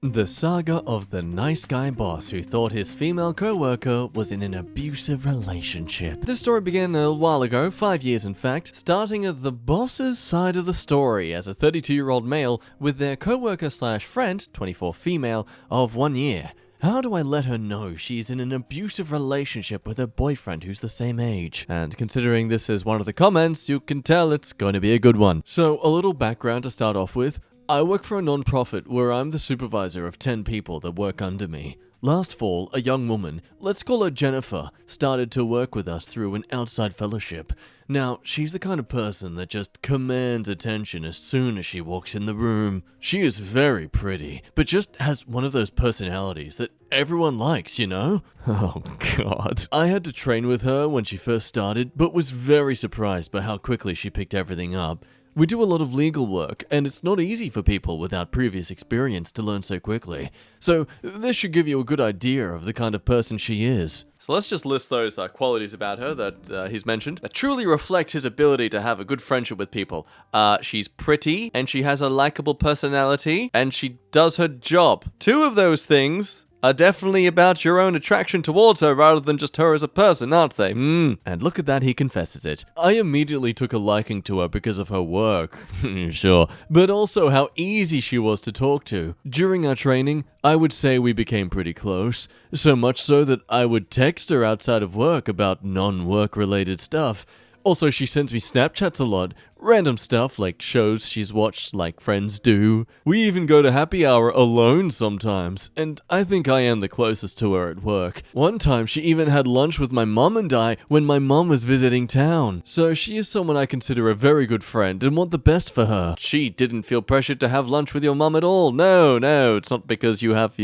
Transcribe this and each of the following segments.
The saga of the nice guy boss who thought his female co-worker was in an abusive relationship. This story began a while ago, 5 years in fact, starting at the boss's side of the story as a 32-year-old male with their co-worker slash friend, 24 female, of 1 year. How do I let her know she's in an abusive relationship with her boyfriend who's the same age? And considering this is one of the comments, you can tell it's going to be a good one. So, a little background to start off with. I work for a non-profit where I'm the supervisor of 10 people that work under me. Last fall, a young woman, let's call her Jennifer, started to work with us through an outside fellowship. Now, she's the kind of person that just commands attention as soon as she walks in the room. She is very pretty, but just has one of those personalities that everyone likes, you know? Oh god. I had to train with her when she first started, but was very surprised by how quickly she picked everything up. We do a lot of legal work, and it's not easy for people without previous experience to learn so quickly. So this should give you a good idea of the kind of person she is. So let's just list those qualities about her that he's mentioned that truly reflect his ability to have a good friendship with people. She's pretty, and she has a likable personality, and she does her job. 2 of those things are definitely about your own attraction towards her rather than just her as a person, aren't they? And look at that, he confesses it. I immediately took a liking to her because of her work, sure, but also how easy she was to talk to. During our training, I would say we became pretty close, so much so that I would text her outside of work about non-work related stuff. Also, she sends me Snapchats a lot, random stuff like shows she's watched like friends do. We even go to happy hour alone sometimes, and I think I am the closest to her at work. One time she even had lunch with my mom and I when my mom was visiting town. So she is someone I consider a very good friend and want the best for her. She didn't feel pressured to have lunch with your mom at all. No, it's not because you have,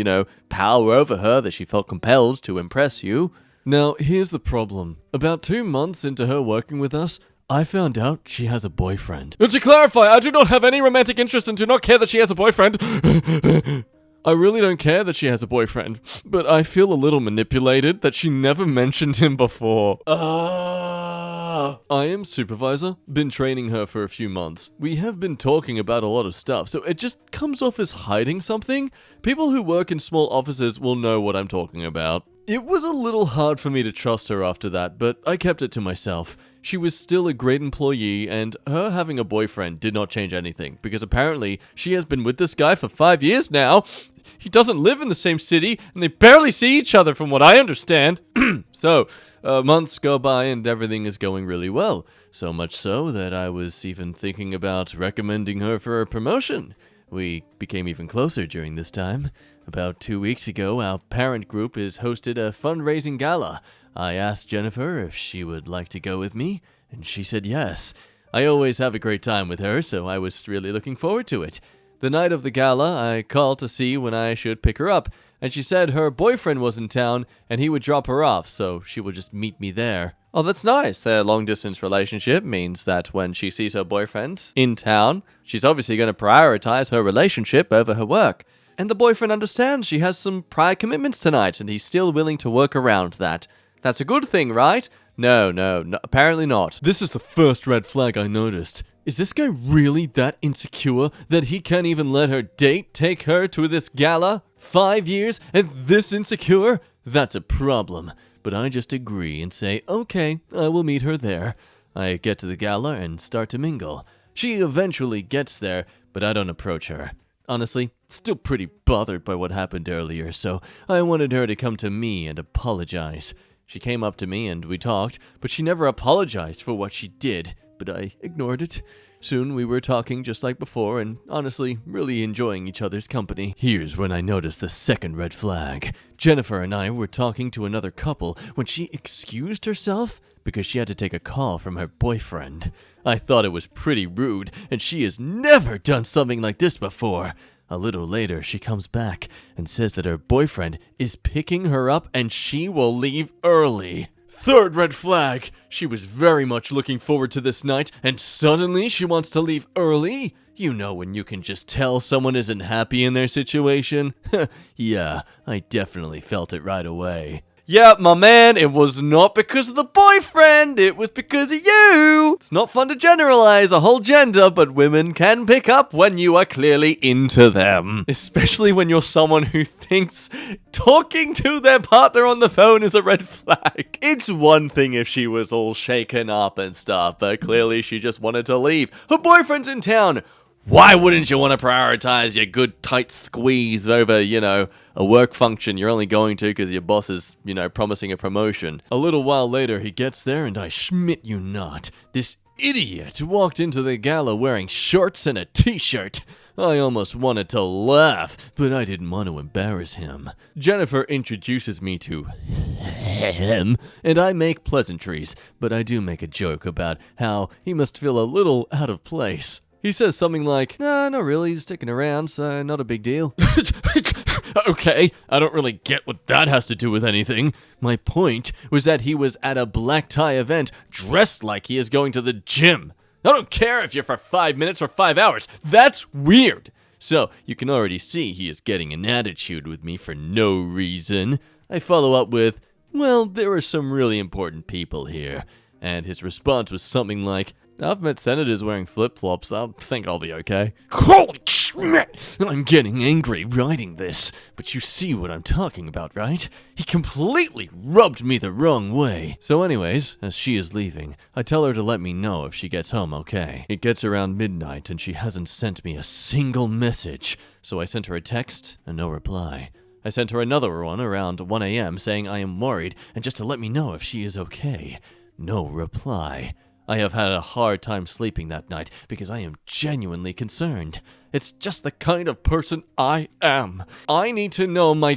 power over her that she felt compelled to impress you. Now, here's the problem. About 2 months into her working with us, I found out she has a boyfriend. To clarify, I do not have any romantic interest and do not care that she has a boyfriend. I really don't care that she has a boyfriend, but I feel a little manipulated that she never mentioned him before. I am supervisor, been training her for a few months. We have been talking about a lot of stuff, so it just comes off as hiding something. People who work in small offices will know what I'm talking about. It was a little hard for me to trust her after that, but I kept it to myself. She was still a great employee, and her having a boyfriend did not change anything, because apparently she has been with this guy for 5 years now. He doesn't live in the same city, and they barely see each other from what I understand. So, months go by and everything is going really well. So much so that I was even thinking about recommending her for a promotion. We became even closer during this time. About 2 weeks ago, our parent group has hosted a fundraising gala. I asked Jennifer if she would like to go with me, and she said yes. I always have a great time with her, so I was really looking forward to it. The night of the gala, I called to see when I should pick her up, and she said her boyfriend was in town and he would drop her off, so she would just meet me there. Oh, that's nice. Their long-distance relationship means that when she sees her boyfriend in town, she's obviously going to prioritize her relationship over her work. And the boyfriend understands she has some prior commitments tonight, and he's still willing to work around that. That's a good thing, right? No, apparently not. This is the first red flag I noticed. Is this guy really that insecure that he can't even let her date take her to this gala? 5 years and this insecure? That's a problem. But I just agree and say, okay, I will meet her there. I get to the gala and start to mingle. She eventually gets there, but I don't approach her. Honestly, still pretty bothered by what happened earlier, so I wanted her to come to me and apologize. She came up to me and we talked, but she never apologized for what she did, but I ignored it. Soon we were talking just like before and honestly really enjoying each other's company. Here's when I noticed the second red flag. Jennifer and I were talking to another couple when she excused herself because she had to take a call from her boyfriend. I thought it was pretty rude, and she has never done something like this before. A little later, she comes back and says that her boyfriend is picking her up and she will leave early. Third red flag. She was very much looking forward to this night, and suddenly she wants to leave early? You know when you can just tell someone isn't happy in their situation? Yeah, I definitely felt it right away. Yeah, my man, it was not because of the boyfriend, it was because of you. It's not fun to generalize a whole gender, but women can pick up when you are clearly into them. Especially when you're someone who thinks talking to their partner on the phone is a red flag. It's one thing if she was all shaken up and stuff, but clearly she just wanted to leave. Her boyfriend's in town. Why wouldn't you want to prioritize your good tight squeeze over, a work function you're only going to because your boss is, promising a promotion? A little while later, he gets there and I schmit you not. This idiot walked into the gala wearing shorts and a t-shirt. I almost wanted to laugh, but I didn't want to embarrass him. Jennifer introduces me to him, and I make pleasantries, but I do make a joke about how he must feel a little out of place. He says something like, "Nah, not really, he's sticking around, so not a big deal." Okay, I don't really get what that has to do with anything. My point was that he was at a black tie event, dressed like he is going to the gym. I don't care if you're for 5 minutes or 5 hours. That's weird. So, you can already see he is getting an attitude with me for no reason. I follow up with, "Well, there are some really important people here." And his response was something like, "I've met senators wearing flip-flops. I think I'll be okay." Holy shit! I'm getting angry writing this, but you see what I'm talking about, right? He completely rubbed me the wrong way. So anyways, as she is leaving, I tell her to let me know if she gets home okay. It gets around midnight and she hasn't sent me a single message. So I sent her a text and no reply. I sent her another one around 1 a.m. saying I am worried and just to let me know if she is okay. No reply. I have had a hard time sleeping that night because I am genuinely concerned. It's just the kind of person I am. I need to know my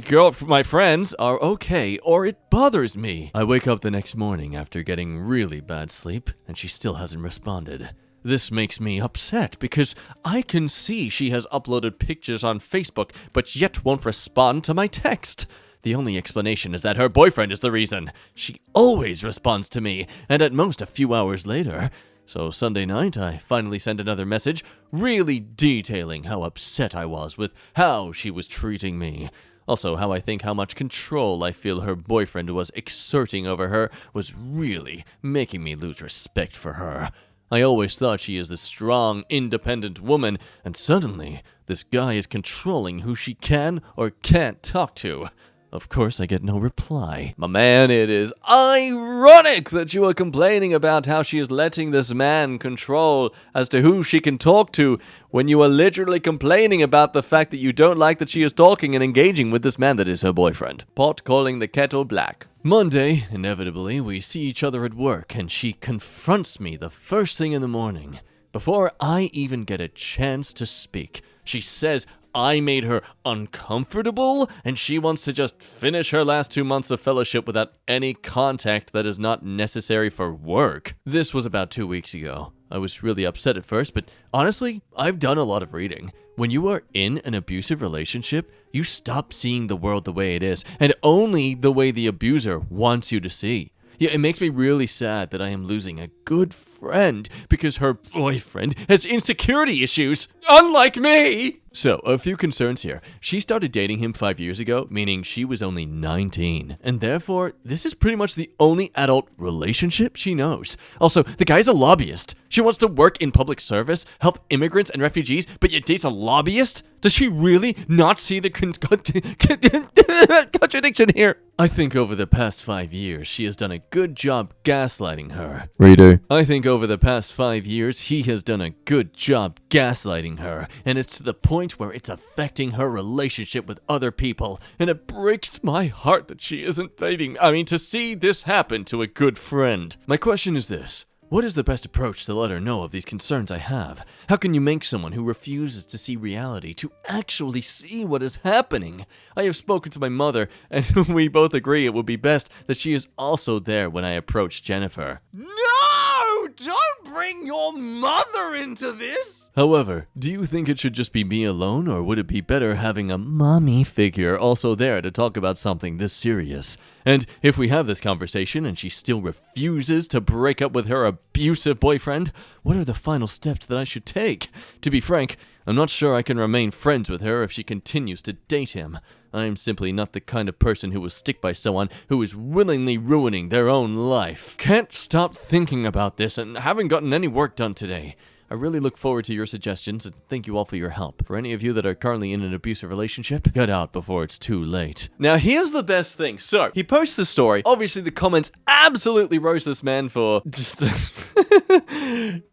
friends are okay or it bothers me. I wake up the next morning after getting really bad sleep and she still hasn't responded. This makes me upset because I can see she has uploaded pictures on Facebook but yet won't respond to my text. The only explanation is that her boyfriend is the reason. She always responds to me, and at most a few hours later. So Sunday night, I finally sent another message, really detailing how upset I was with how she was treating me. Also, how I think how much control I feel her boyfriend was exerting over her was really making me lose respect for her. I always thought she is the strong, independent woman, and suddenly, this guy is controlling who she can or can't talk to. Of course, I get no reply. My man, it is ironic that you are complaining about how she is letting this man control as to who she can talk to when you are literally complaining about the fact that you don't like that she is talking and engaging with this man that is her boyfriend. Pot calling the kettle black. Monday, inevitably, we see each other at work and she confronts me the first thing in the morning. Before I even get a chance to speak, she says I made her uncomfortable, and she wants to just finish her last 2 months of fellowship without any contact that is not necessary for work. This was about 2 weeks ago. I was really upset at first, but honestly, I've done a lot of reading. When you are in an abusive relationship, you stop seeing the world the way it is, and only the way the abuser wants you to see. Yeah, it makes me really sad that I am losing a good friend because her boyfriend has insecurity issues, unlike me! So, a few concerns here. She started dating him 5 years ago, meaning she was only 19. And therefore, this is pretty much the only adult relationship she knows. Also, the guy's a lobbyist. She wants to work in public service, help immigrants and refugees, but yet dates a lobbyist? Does she really not see the contradiction here? I think over the past 5 years, she has done a good job gaslighting her. Reader. I think over the past 5 years, he has done a good job gaslighting her, and it's to the point where it's affecting her relationship with other people, and it breaks my heart that she isn't dating. To see this happen to a good friend. My question is this. What is the best approach to let her know of these concerns I have? How can you make someone who refuses to see reality to actually see what is happening? I have spoken to my mother, and we both agree it would be best that she is also there when I approach Jennifer. No! Don't bring your mother into this! this. However, do you think it should just be me alone, or would it be better having a mommy figure also there to talk about something this serious? And if we have this conversation and she still refuses to break up with her abusive boyfriend, what are the final steps that I should take? To be frank, I'm not sure I can remain friends with her if she continues to date him. I am simply not the kind of person who will stick by someone who is willingly ruining their own life. Can't stop thinking about this and haven't gotten any work done today. I really look forward to your suggestions and thank you all for your help. For any of you that are currently in an abusive relationship, get out before it's too late. Now here's the best thing. So, he posts the story. Obviously the comments absolutely roast this man for just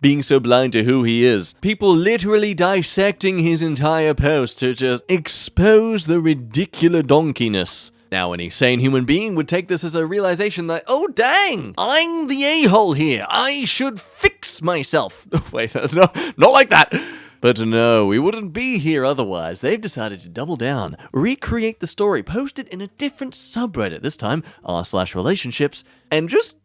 being so blind to who he is. People literally dissecting his entire post to just expose the ridiculous donkeyness. Now, any sane human being would take this as a realization that, oh dang, I'm the a-hole here. I should fix myself. Wait, no, not like that. But no, we wouldn't be here otherwise. They've decided to double down, recreate the story, post it in a different subreddit, this time r/relationships, and just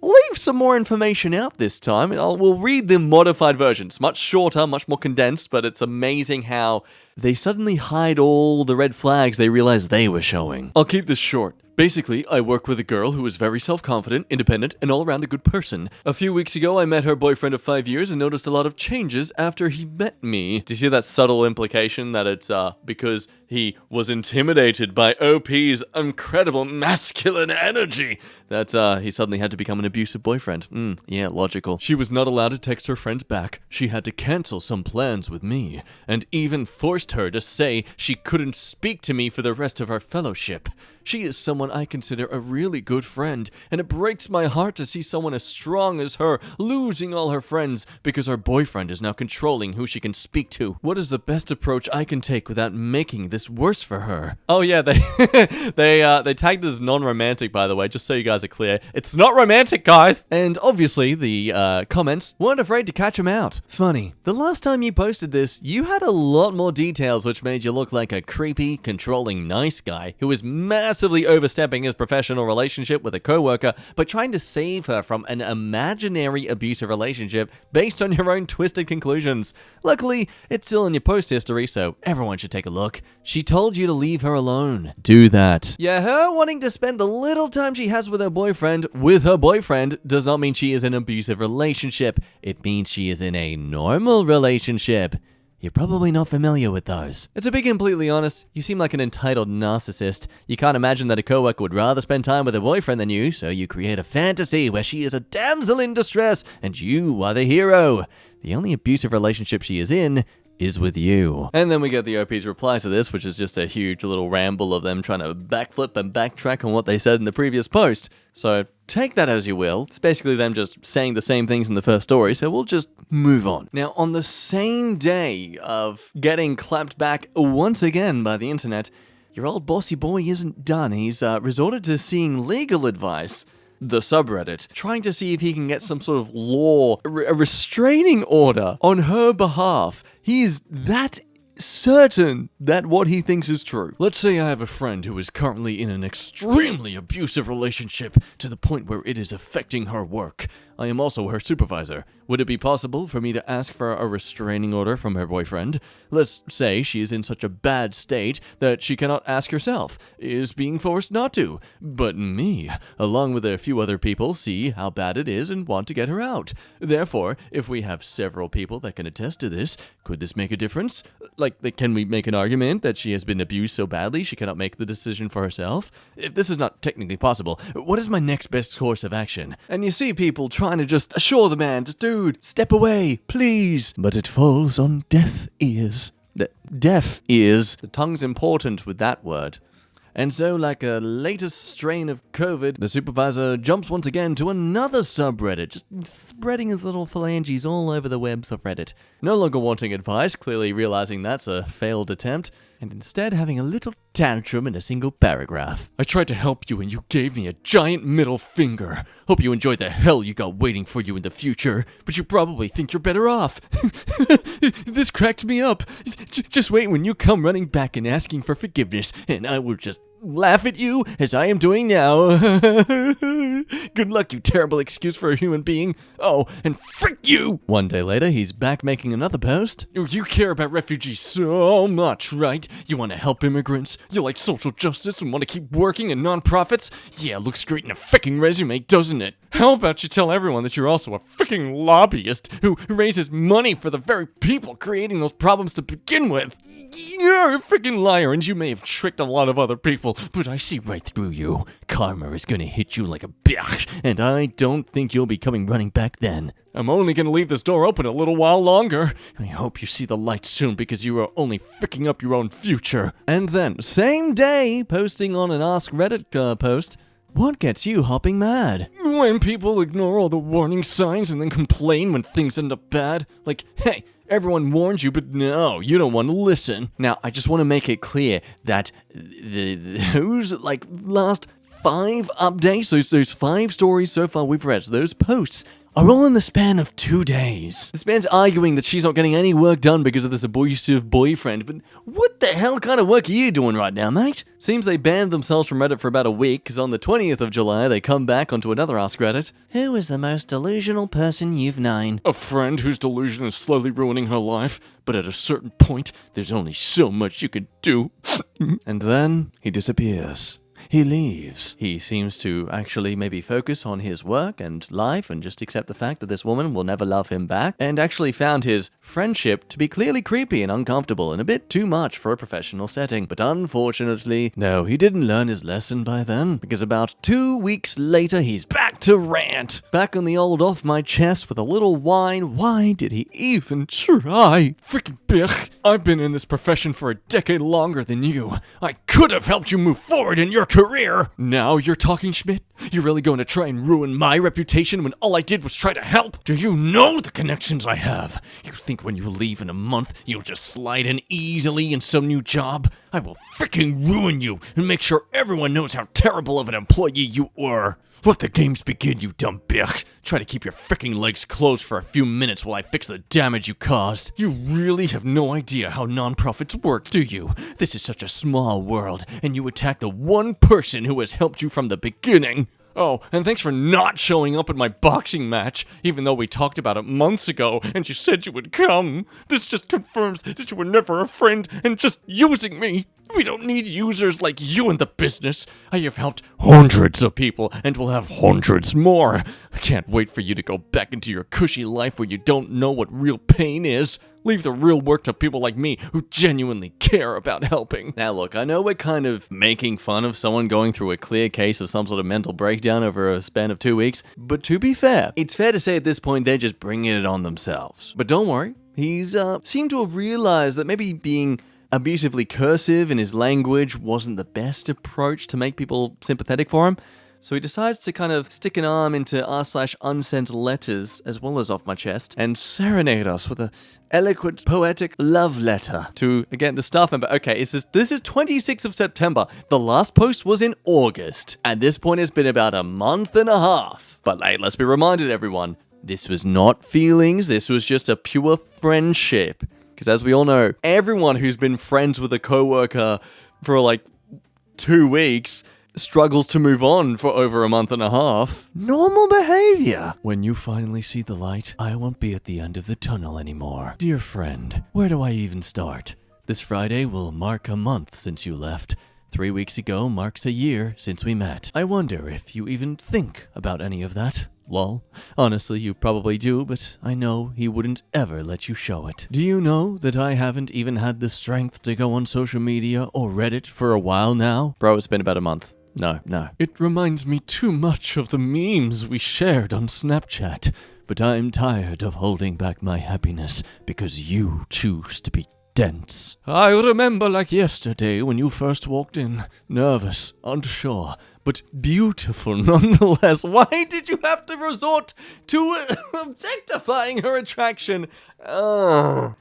leave some more information out this time. We'll read the modified version. It's much shorter, much more condensed, but it's amazing how they suddenly hide all the red flags they realized they were showing. I'll keep this short. Basically, I work with a girl who is very self-confident, independent, and all around a good person. A few weeks ago, I met her boyfriend of 5 years and noticed a lot of changes after he met me. Do you see that subtle implication that it's because he was intimidated by OP's incredible masculine energy that he suddenly had to become an abusive boyfriend? Yeah, logical. She was not allowed to text her friends back. She had to cancel some plans with me, and even forced her to say she couldn't speak to me for the rest of our fellowship. She is someone I consider a really good friend, and it breaks my heart to see someone as strong as her losing all her friends because her boyfriend is now controlling who she can speak to. What is the best approach I can take without making this worse for her? Oh yeah, they they tagged as non-romantic, by the way, just so you guys are clear. It's not romantic, guys! And obviously, the comments weren't afraid to catch him out. Funny, the last time you posted this, you had a lot more details which made you look like a creepy, controlling nice guy who is massively overstepping his professional relationship with a coworker, but trying to save her from an imaginary abusive relationship based on your own twisted conclusions. Luckily, it's still in your post history, so everyone should take a look. She told you to leave her alone. Do that. Yeah, her wanting to spend the little time she has with her boyfriend does not mean she is in an abusive relationship. It means she is in a normal relationship. You're probably not familiar with those. And to be completely honest, you seem like an entitled narcissist. You can't imagine that a coworker would rather spend time with a boyfriend than you, so you create a fantasy where she is a damsel in distress and you are the hero. The only abusive relationship she is in is with you. And then we get the OP's reply to this, which is just a huge little ramble of them trying to backflip and backtrack on what they said in the previous post. So take that as you will. It's basically them just saying the same things in the first story, so we'll just move on. Now, on the same day of getting clapped back once again by the internet, your old bossy boy isn't done. He's resorted to seeing legal advice. The subreddit, trying to see if he can get some sort of law, a restraining order on her behalf. He's that certain that what he thinks is true. Let's say I have a friend who is currently in an extremely abusive relationship to the point where it is affecting her work. I am also her supervisor. Would it be possible for me to ask for a restraining order from her boyfriend? Let's say she is in such a bad state that she cannot ask herself, is being forced not to. But me, along with a few other people, see how bad it is and want to get her out. Therefore, if we have several people that can attest to this, could this make a difference? Like, can we make an argument that she has been abused so badly she cannot make the decision for herself? If this is not technically possible, what is my next best course of action? And you see people trying to just assure the man, just dude, step away, please. But it falls on deaf ears. Deaf ears. The tongue's important with that word. And so, like a latest strain of COVID, the supervisor jumps once again to another subreddit, just spreading his little phalanges all over the web subreddit. No longer wanting advice, clearly realizing that's a failed attempt, and instead having a little tantrum in a single paragraph. I tried to help you and you gave me a giant middle finger. Hope you enjoy the hell you got waiting for you in the future, but you probably think you're better off. This cracked me up. Just wait when you come running back and asking for forgiveness, and I will just laugh at you as I am doing now. Good luck, you terrible excuse for a human being. Oh, and frick you! One day later, he's back making another post. You care about refugees so much, right? You want to help immigrants? You like social justice and want to keep working in non-profits? Yeah, looks great in a fricking resume, doesn't it? How about you tell everyone that you're also a fricking lobbyist who raises money for the very people creating those problems to begin with? You're a freaking liar, and you may have tricked a lot of other people, but I see right through you. Karma is gonna hit you like a bitch, and I don't think you'll be coming running back then. I'm only gonna leave this door open a little while longer. I hope you see the light soon, because you are only freaking up your own future. And then, same day, posting on an Ask Reddit post, what gets you hopping mad? When people ignore all the warning signs and then complain when things end up bad. Like, hey, everyone warned you, but no, you don't want to listen. Now, I just want to make it clear that those, last 5 updates, those 5 stories so far we've read, so those posts, are all in the span of 2 days. This man's arguing that she's not getting any work done because of this abusive boyfriend, but what the hell kind of work are you doing right now, mate? Seems they banned themselves from Reddit for about a week, because on the 20th of July, they come back onto another Ask Reddit. Who is the most delusional person you've known? A friend whose delusion is slowly ruining her life, but at a certain point, there's only so much you can do. And then, he disappears. He leaves. He seems to actually maybe focus on his work and life and just accept the fact that this woman will never love him back, and actually found his friendship to be clearly creepy and uncomfortable and a bit too much for a professional setting. But unfortunately, no, he didn't learn his lesson by then, because about 2 weeks later, he's back to rant. Back on the old off my chest with a little whine. Why did he even try? Freaking bitch. I've been in this profession for a decade longer than you. I could have helped you move forward in your career. Now you're talking, Schmidt? You're really going to try and ruin my reputation when all I did was try to help? Do you know the connections I have? You think when you leave in a month, you'll just slide in easily in some new job? I will freaking ruin you and make sure everyone knows how terrible of an employee you were. Let the games begin, you dumb bitch. Try to keep your freaking legs closed for a few minutes while I fix the damage you caused. You really have no idea how non-profits work, do you? This is such a small world, and you attack the one person who has helped you from the beginning. Oh, and thanks for not showing up at my boxing match, even though we talked about it months ago, and you said you would come. This just confirms that you were never a friend and just using me. We don't need users like you in the business. I have helped hundreds of people and will have hundreds more. I can't wait for you to go back into your cushy life where you don't know what real pain is. Leave the real work to people like me who genuinely care about helping. Now look, I know we're kind of making fun of someone going through a clear case of some sort of mental breakdown over a span of 2 weeks, but to be fair, it's fair to say at this point they're just bringing it on themselves. But don't worry, he's seemed to have realized that maybe being abusively cursive in his language wasn't the best approach to make people sympathetic for him. So he decides to kind of stick an arm into r/unsent letters as well as off my chest and serenade us with a eloquent, poetic love letter to, again, the staff member. Okay, this is 26th of September. The last post was in August. At this point, it's been about a month and a half. But hey, let's be reminded, everyone, this was not feelings. This was just a pure friendship. Because as we all know, everyone who's been friends with a coworker for 2 weeks struggles to move on for over a month and a half. Normal behavior. When you finally see the light, I won't be at the end of the tunnel anymore. Dear friend, where do I even start? This Friday will mark a month since you left. 3 weeks ago marks a year since we met. I wonder if you even think about any of that. Lol. Honestly, you probably do, but I know he wouldn't ever let you show it. Do you know that I haven't even had the strength to go on social media or Reddit for a while now? Bro, it's been about a month. No. It reminds me too much of the memes we shared on Snapchat, but I'm tired of holding back my happiness because you choose to be dense. I remember like yesterday when you first walked in, nervous, unsure, but beautiful nonetheless. Why did you have to resort to objectifying her attraction? Alright,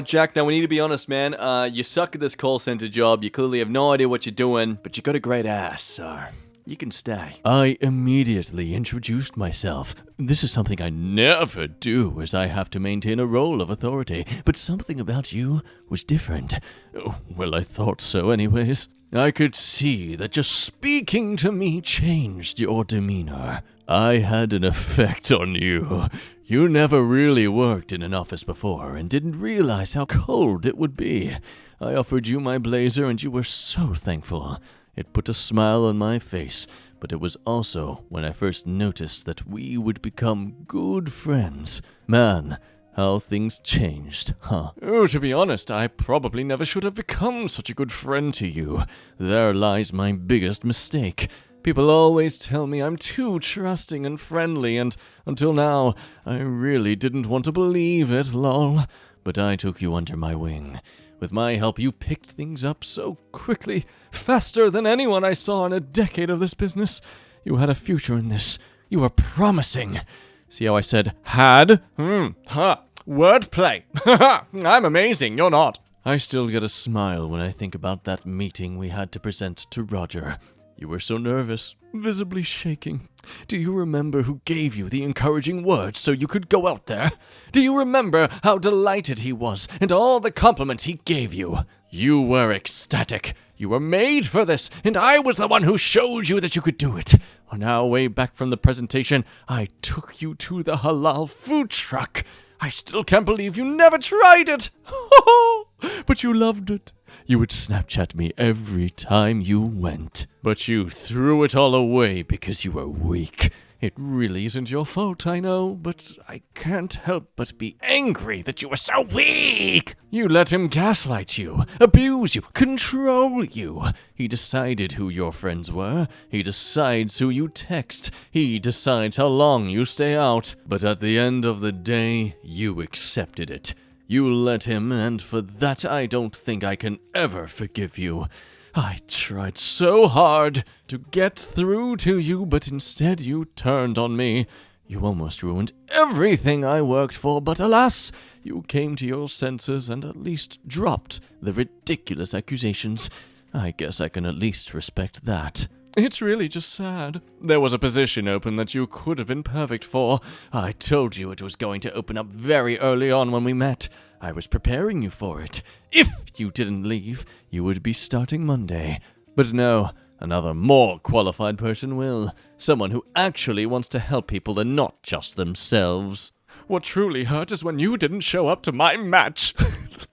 Jack, now we need to be honest, man. You suck at this call center job. You clearly have no idea what you're doing, but you got a great ass, so you can stay. I immediately introduced myself. This is something I never do, as I have to maintain a role of authority. But something about you was different. Oh, well, I thought so anyways. I could see that just speaking to me changed your demeanor. I had an effect on you. You never really worked in an office before and didn't realize how cold it would be. I offered you my blazer and you were so thankful. It put a smile on my face, but it was also when I first noticed that we would become good friends. Man, how things changed, huh? Oh, to be honest, I probably never should have become such a good friend to you. There lies my biggest mistake. People always tell me I'm too trusting and friendly, and until now, I really didn't want to believe it, lol. But I took you under my wing. With my help, you picked things up so quickly, faster than anyone I saw in a decade of this business. You had a future in this. You were promising. See how I said had? Wordplay. I'm amazing, you're not. I still get a smile when I think about that meeting we had to present to Roger. You were so nervous, visibly shaking. Do you remember who gave you the encouraging words so you could go out there? Do you remember how delighted he was and all the compliments he gave you? You were ecstatic. You were made for this, and I was the one who showed you that you could do it. On our way back from the presentation, I took you to the halal food truck. I still can't believe you never tried it. But you loved it. You would Snapchat me every time you went. But you threw it all away because you were weak. It really isn't your fault, I know, but I can't help but be angry that you were so weak. You let him gaslight you, abuse you, control you. He decided who your friends were. He decides who you text. He decides how long you stay out. But at the end of the day, you accepted it. You let him, and for that I don't think I can ever forgive you. I tried so hard to get through to you, but instead you turned on me. You almost ruined everything I worked for, but alas, you came to your senses and at least dropped the ridiculous accusations. I guess I can at least respect that. It's really just sad. There was a position open that you could have been perfect for. I told you it was going to open up very early on when we met. I was preparing you for it. If you didn't leave, you would be starting Monday. But no, another more qualified person will. Someone who actually wants to help people and not just themselves. What truly hurt is when you didn't show up to my match.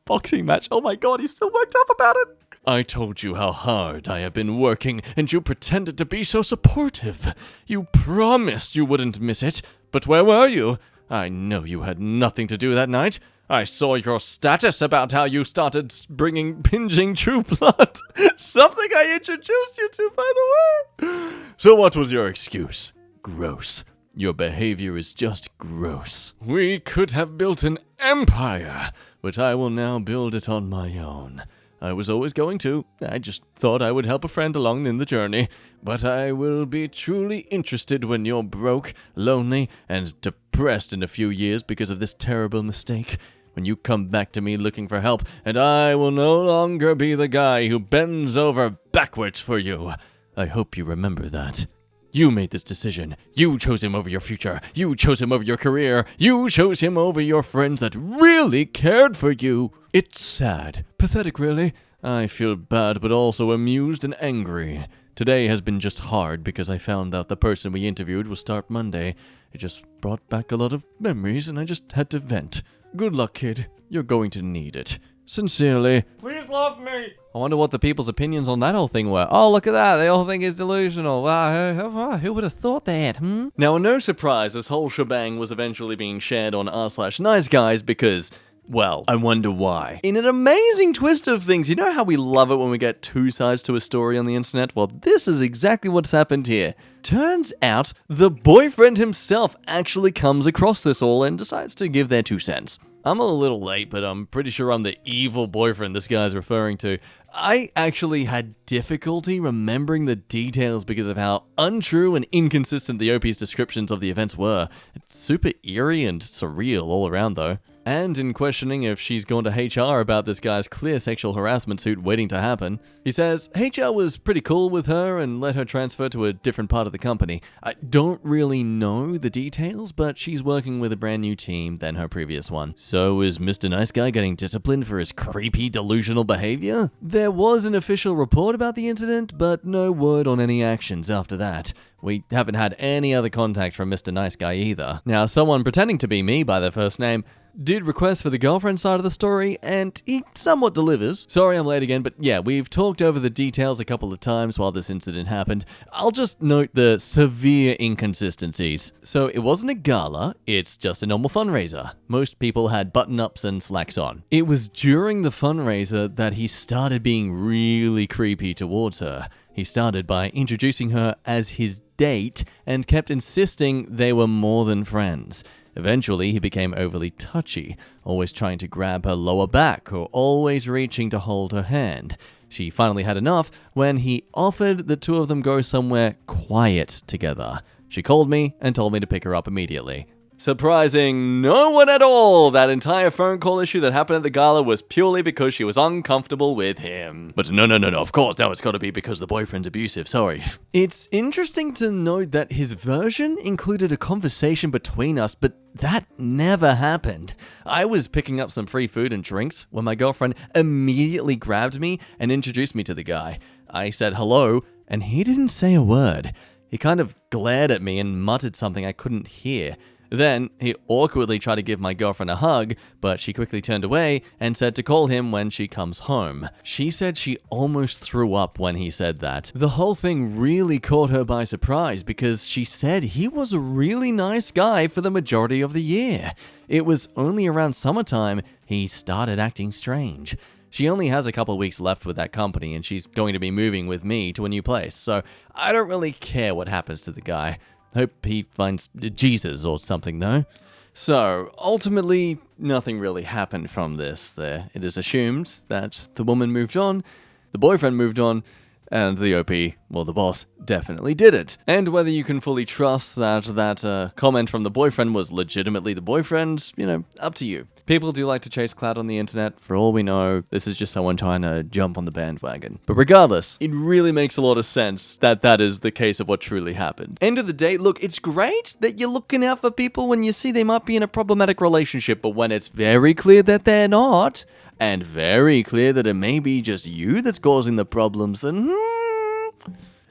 Boxing match. Oh my god, he's still worked up about it. I told you how hard I have been working, and you pretended to be so supportive. You promised you wouldn't miss it, but where were you? I know you had nothing to do that night. I saw your status about how you started binging True Blood. Something I introduced you to, by the way. So what was your excuse? Gross. Your behavior is just gross. We could have built an empire, but I will now build it on my own. I was always going to. I just thought I would help a friend along in the journey. But I will be truly interested when you're broke, lonely, and depressed in a few years because of this terrible mistake. When you come back to me looking for help, and I will no longer be the guy who bends over backwards for you. I hope you remember that. You made this decision. You chose him over your future. You chose him over your career. You chose him over your friends that really cared for you. It's sad. Pathetic, really. I feel bad, but also amused and angry. Today has been just hard because I found out the person we interviewed will start Monday. It just brought back a lot of memories, and I just had to vent. Good luck, kid. You're going to need it. Sincerely. Please love me! I wonder what the people's opinions on that whole thing were. Oh, look at that. They all think it's delusional. Wow, who would have thought that, Now, no surprise, this whole shebang was eventually being shared on r/niceguys because, well, I wonder why. In an amazing twist of things, you know how we love it when we get two sides to a story on the internet? Well, this is exactly what's happened here. Turns out, the boyfriend himself actually comes across this all and decides to give their 2 cents. I'm a little late, but I'm pretty sure I'm the evil boyfriend this guy's referring to. I actually had difficulty remembering the details because of how untrue and inconsistent the OP's descriptions of the events were. It's super eerie and surreal all around, though. And in questioning if she's gone to HR about this guy's clear sexual harassment suit waiting to happen, he says HR was pretty cool with her and let her transfer to a different part of the company. I don't really know the details, but she's working with a brand new team than her previous one. So is Mr. Nice Guy getting disciplined for his creepy delusional behavior? There was an official report about the incident, but no word on any actions after that. We haven't had any other contact from Mr. Nice Guy either. Now, someone pretending to be me by their first name did request for the girlfriend side of the story, and he somewhat delivers. Sorry I'm late again, but yeah, we've talked over the details a couple of times while this incident happened. I'll just note the severe inconsistencies. So it wasn't a gala, it's just a normal fundraiser. Most people had button-ups and slacks on. It was during the fundraiser that he started being really creepy towards her. He started by introducing her as his date and kept insisting they were more than friends. Eventually, he became overly touchy, always trying to grab her lower back or always reaching to hold her hand. She finally had enough when he offered the two of them go somewhere quiet together. She called me and told me to pick her up immediately. Surprising no one at all! That entire phone call issue that happened at the gala was purely because she was uncomfortable with him. But no, of course, now it's gotta be because the boyfriend's abusive, sorry. It's interesting to note that his version included a conversation between us, but that never happened. I was picking up some free food and drinks when my girlfriend immediately grabbed me and introduced me to the guy. I said hello, and he didn't say a word. He kind of glared at me and muttered something I couldn't hear. Then, he awkwardly tried to give my girlfriend a hug, but she quickly turned away and said to call him when she comes home. She said she almost threw up when he said that. The whole thing really caught her by surprise because she said he was a really nice guy for the majority of the year. It was only around summertime he started acting strange. She only has a couple weeks left with that company and she's going to be moving with me to a new place, so I don't really care what happens to the guy. Hope he finds Jesus or something, though. So, ultimately, nothing really happened from this. It is assumed that the woman moved on, the boyfriend moved on, and the OP, well, the boss, definitely did it. And whether you can fully trust that comment from the boyfriend was legitimately the boyfriend, up to you. People do like to chase clout on the internet. For all we know, this is just someone trying to jump on the bandwagon. But regardless, it really makes a lot of sense that that is the case of what truly happened. End of the day, look, it's great that you're looking out for people when you see they might be in a problematic relationship, but when it's very clear that they're not, and very clear that it may be just you that's causing the problems, then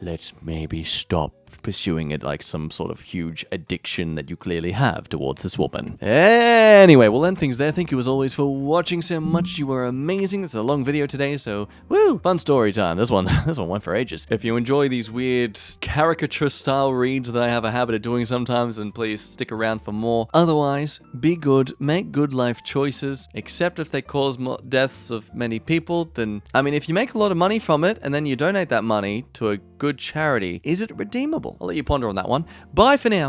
let's maybe stop pursuing it like some sort of huge addiction that you clearly have towards this woman. Anyway, we'll end things there. Thank you as always for watching so much. You were amazing. It's a long video today, so woo, fun story time. This one went for ages. If you enjoy these weird caricature style reads that I have a habit of doing sometimes, then please stick around for more. Otherwise, be good, make good life choices, except if they cause deaths of many people, then, if you make a lot of money from it and then you donate that money to a good charity, is it redeemable? I'll let you ponder on that one. Bye for now.